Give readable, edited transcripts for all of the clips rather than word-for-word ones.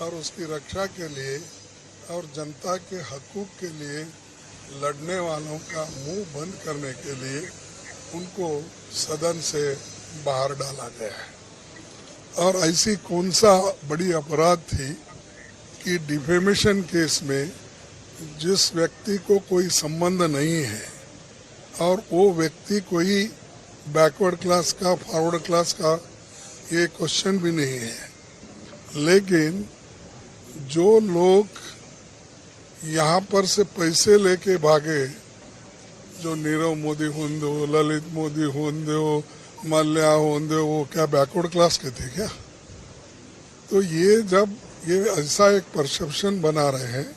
और उसकी रक्षा के लिए और जनता के हकूक के लिए लड़ने वालों का मुंह बंद करने के लिए उनको सदन से बाहर डाला गया है। और ऐसी कौन सा बड़ी अपराध थी कि डिफेमेशन केस में जिस व्यक्ति को कोई संबंध नहीं है और वो व्यक्ति कोई बैकवर्ड क्लास का फॉरवर्ड क्लास का ये क्वेश्चन भी नहीं है, लेकिन जो लोग यहाँ पर से पैसे लेके भागे, जो नीरव मोदी होंदे हो, ललित मोदी होंदे हो, मल्ल्या होंदे हो, वो क्या बैकवर्ड क्लास के थे क्या? तो ये जब ये ऐसा एक परसेप्शन बना रहे हैं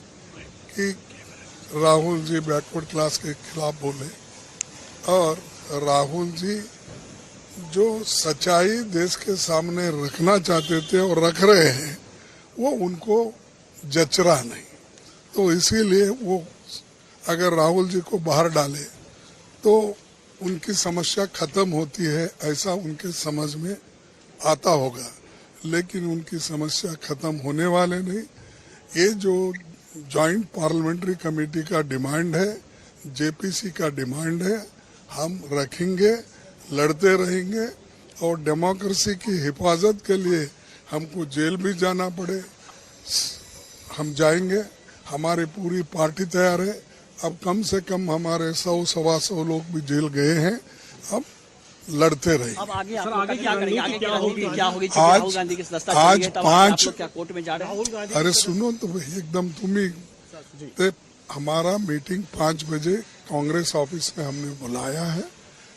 कि राहुल जी बैकवर्ड क्लास के खिलाफ बोले, और राहुल जी जो सच्चाई देश के सामने रखना चाहते थे और रख रहे हैं वो उनको जच रहा नहीं। तो इसीलिए वो अगर राहुल जी को बाहर डाले तो उनकी समस्या खत्म होती है, ऐसा उनके समझ में आता होगा, लेकिन उनकी समस्या खत्म होने वाले नहीं। ये जो जॉइंट पार्लियामेंट्री कमेटी का डिमांड है, जेपीसी का डिमांड है, हम रखेंगे, लड़ते रहेंगे और डेमोक्रेसी की हिफाजत के लिए हमको जेल भी जाना पड़े हम जाएंगे। हमारी पूरी पार्टी तैयार है। अब कम से कम हमारे 100-125 लोग भी जेल गए हैं, अब लड़ते रहेंगे। अब आगे क्या करेंगे? आगे क्या होगी? आज 5 क्या कोर्ट में जा रहे हैं? अरे सुनो तो एकदम तुम ही हमारा मीटिंग 5 बजे कांग्रेस ऑफिस में हमने बुलाया है।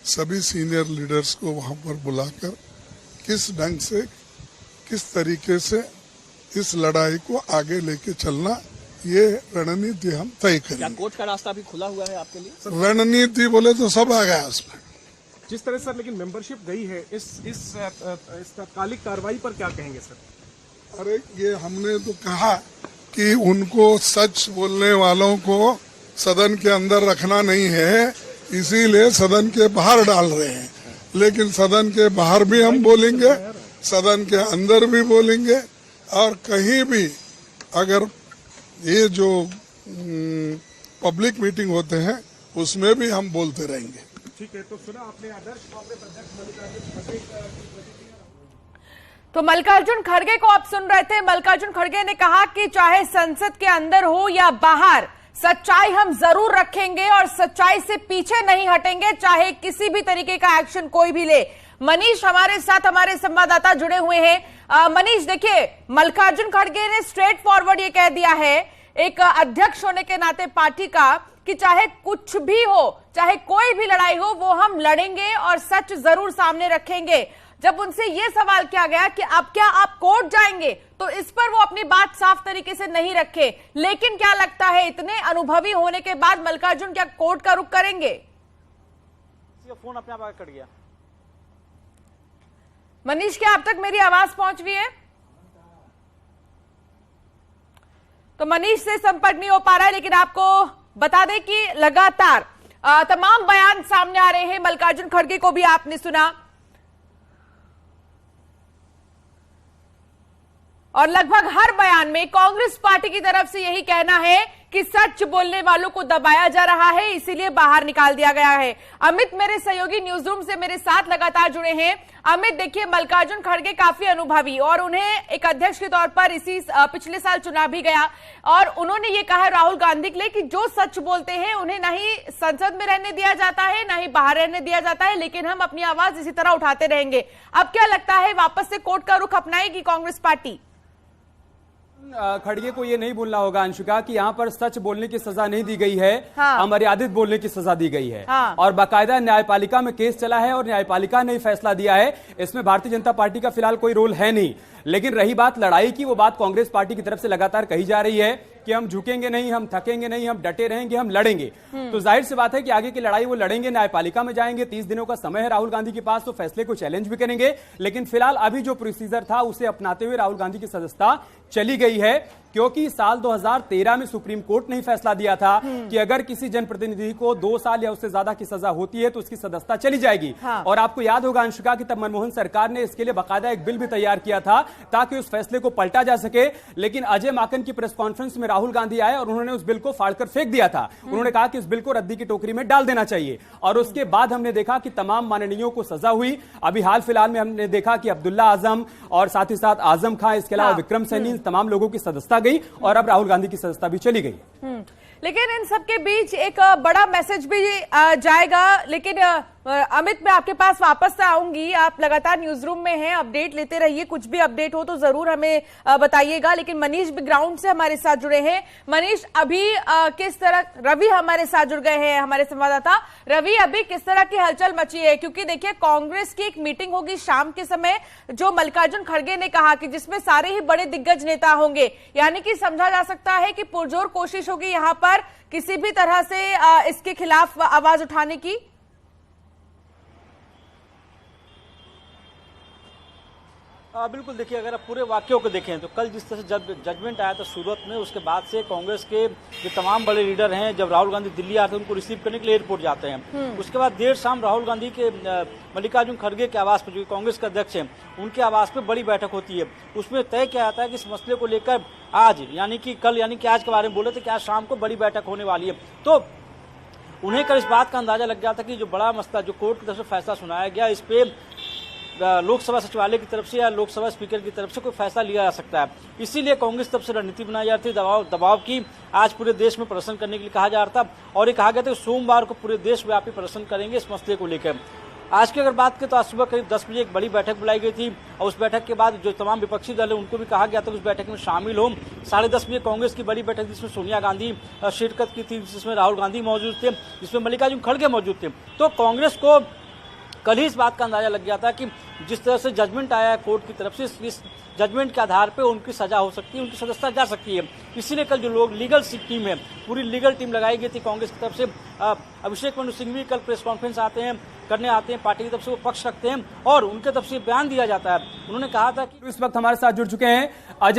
सभी सीनियर लीडर्स को वहां पर बुलाकर किस ढंग से, किस तरीके से इस लड़ाई को आगे लेके चलना, ये रणनीति हम तय करेंगे। क्या कोर्ट का रास्ता भी खुला हुआ है आपके लिए? रणनीति बोले तो सब आ गया उसमें। जिस तरह सर लेकिन मेंबरशिप गई है, इस तात्कालिक कार्रवाई पर क्या कहेंगे सर? अरे ये हमने तो कहा कि उनको सच बोलने वालों को सदन के अंदर रखना नहीं है, इसीलिए सदन के बाहर डाल रहे हैं। लेकिन सदन के बाहर भी हम बोलेंगे, सदन के अंदर भी बोलेंगे, और कहीं भी अगर ये जो पब्लिक मीटिंग होते हैं उसमें भी हम बोलते रहेंगे। ठीक है, तो सुना आपने आदर्श कांग्रेस अध्यक्ष मल्लिकार्जुन खड़गे तो मल्लिकार्जुन खड़गे को आप सुन रहे थे। मल्लिकार्जुन खड़गे ने कहा कि चाहे संसद के अंदर हो या बाहर, सच्चाई हम जरूर रखेंगे और सच्चाई से पीछे नहीं हटेंगे, चाहे किसी भी तरीके का एक्शन कोई भी ले। मनीष हमारे साथ, हमारे संवाददाता जुड़े हुए हैं। मनीष, देखिए मल्लिकार्जुन खड़गे ने स्ट्रेट फॉरवर्ड ये कह दिया है एक अध्यक्ष होने के नाते पार्टी का कि चाहे कुछ भी हो, चाहे कोई भी लड़ाई हो, वो हम लड़ेंगे और सच जरूर सामने रखेंगे। जब उनसे यह सवाल किया गया कि अब क्या आप कोर्ट जाएंगे, तो इस पर वो अपनी बात साफ तरीके से नहीं रखे। लेकिन क्या लगता है, इतने अनुभवी होने के बाद मल्लिकार्जुन क्या कोर्ट का रुख करेंगे? फोन अपने आप कट गया। मनीष, क्या अब तक मेरी आवाज पहुंच रही है? तो मनीष से संपर्क नहीं हो पा रहा है, लेकिन आपको बता दें कि लगातार तमाम बयान सामने आ रहे हैं। मल्लिकार्जुन खड़गे को भी आपने सुना और लगभग हर बयान में कांग्रेस पार्टी की तरफ से यही कहना है कि सच बोलने वालों को दबाया जा रहा है, इसीलिए बाहर निकाल दिया गया है। अमित मेरे सहयोगी न्यूज रूम से मेरे साथ लगातार जुड़े हैं। अमित, देखिए मल्लिकार्जुन खड़गे काफी अनुभवी और उन्हें एक अध्यक्ष के तौर पर इसी पिछले साल चुना भी गया, और उन्होंने ये कहा राहुल गांधी के लिए कि जो सच बोलते हैं उन्हें ना ही संसद में रहने दिया जाता है, ना ही बाहर रहने दिया जाता है, लेकिन हम अपनी आवाज इसी तरह उठाते रहेंगे। अब क्या लगता है, वापस से कोर्ट का रुख अपनाएगी कांग्रेस पार्टी? खड़गे को ये नहीं भूलना होगा अंशुका कि यहाँ पर सच बोलने की सजा नहीं दी गई है, हाँ। अमर्यादित बोलने की सजा दी गई है, हाँ। और बाकायदा न्यायपालिका में केस चला है और न्यायपालिका ने फैसला दिया है। इसमें भारतीय जनता पार्टी का फिलहाल कोई रोल है नहीं। लेकिन रही बात लड़ाई की, वो बात कांग्रेस पार्टी की तरफ से लगातार कही जा रही है कि हम झुकेंगे नहीं, हम थकेंगे नहीं, हम डटे रहेंगे, हम लड़ेंगे। तो जाहिर सी बात है कि आगे की लड़ाई वो लड़ेंगे, न्यायपालिका में जाएंगे। 30 दिनों का समय है राहुल गांधी के पास, तो फैसले को चैलेंज भी करेंगे। लेकिन फिलहाल अभी जो प्रोसीजर था उसे अपनाते हुए राहुल गांधी की सदस्यता चली गई है। क्योंकि साल 2013 में सुप्रीम कोर्ट ने फैसला दिया था कि अगर किसी जनप्रतिनिधि को 2 साल या उससे ज्यादा की सजा होती है तो उसकी सदस्यता चली जाएगी। और आपको याद होगा अंशुका कि तब मनमोहन सरकार ने इसके लिए बाकायदा एक बिल भी तैयार किया था ताकि उस फैसले को पलटा जा सके। लेकिन अजय माकन की प्रेस कॉन्फ्रेंस में राहुल गांधी आए और उन्होंने उस बिल को फाड़कर फेंक दिया था। उन्होंने कहा कि इस बिल को रद्दी की टोकरी में डाल देना चाहिए। और उसके बाद हमने देखा कि तमाम माननीयों को सजा हुई। अभी हाल फिलहाल में हमने देखा कि अब्दुल्ला आजम और साथ ही साथ आजम खां, इसके अलावा विक्रम सैनी, तमाम लोगों की सदस्यता गई और अब राहुल गांधी की सदस्यता भी चली गई। लेकिन इन सबके बीच एक बड़ा मैसेज भी जाएगा। लेकिन अमित, मैं आपके पास वापस आऊंगी। आप लगातार न्यूज रूम में हैं, अपडेट लेते रहिए। कुछ भी अपडेट हो तो जरूर हमें बताइएगा। लेकिन मनीष भी ग्राउंड से हमारे साथ जुड़े हैं। मनीष, अभी किस तरह, रवि हमारे साथ जुड़ गए हैं, हमारे संवाददाता। रवि, अभी किस तरह की हलचल मची है? क्योंकि देखिए, कांग्रेस की एक मीटिंग होगी शाम के समय, जो मल्लिकार्जुन खड़गे ने कहा कि जिसमें सारे ही बड़े दिग्गज नेता होंगे। यानी कि समझा जा सकता है कि पुरजोर कोशिश होगी यहां पर किसी भी तरह से इसके खिलाफ आवाज उठाने की। बिल्कुल, देखिए, अगर आप पूरे वाक्यों को देखें तो कल जिस तरह से जब जजमेंट आया था सूरत में, उसके बाद से कांग्रेस के जो तमाम बड़े लीडर हैं, जब राहुल गांधी दिल्ली आते हैं उनको रिसीव करने के लिए एयरपोर्ट जाते हैं। उसके बाद देर शाम राहुल गांधी के मल्लिकार्जुन खड़गे के आवास पर, जो कांग्रेस के अध्यक्ष हैं, उनके आवास पर बड़ी बैठक होती है। उसमें तय किया जाता है कि इस मसले को लेकर आज यानी कि कल यानी कि आज के बारे में बोले थे कि आज शाम को बड़ी बैठक होने वाली है। तो उन्हें कल इस बात का अंदाजा लग गया था कि जो बड़ा मसला, जो कोर्ट की तरफ से फैसला सुनाया गया, इस पे लोकसभा सचिवालय की तरफ से या लोकसभा स्पीकर की तरफ से कोई फैसला लिया जा सकता है। इसीलिए कांग्रेस तरफ से रणनीति बनाई जा रही थी, दबाव की आज पूरे देश में प्रदर्शन करने के लिए कहा जा रहा था। और ये कहा गया था कि सोमवार को पूरे देशव्यापी प्रदर्शन करेंगे इस मसले को लेकर। आज की अगर बात करें तो आज सुबह करीब 10 बजे एक बड़ी बैठक बुलाई गई थी और उस बैठक के बाद जो तमाम विपक्षी दल है उनको भी कहा गया था कि उस बैठक में शामिल हो। 10:30 बजे कांग्रेस की बड़ी बैठक जिसमें सोनिया गांधी शिरकत की थी, जिसमें राहुल गांधी मौजूद थे, जिसमें मल्लिकार्जुन खड़गे मौजूद थे। तो कांग्रेस को कल ही इस बात का अंदाजा लग गया था कि जिस तरह से जजमेंट आया है कोर्ट की तरफ से, इस जजमेंट के आधार पे उनकी सजा हो सकती है, उनकी सदस्यता जा सकती है। इसीलिए कल जो लोग लीगल टीम है, पूरी लीगल टीम लगाई गई थी कांग्रेस की तरफ से। अभिषेक मनु सिंह भी कल प्रेस कॉन्फ्रेंस करने आते हैं, पार्टी की तरफ से वो पक्ष रखते हैं और उनके तरफ से बयान दिया जाता है। उन्होंने कहा था कि इस वक्त हमारे साथ जुड़ चुके हैं अजय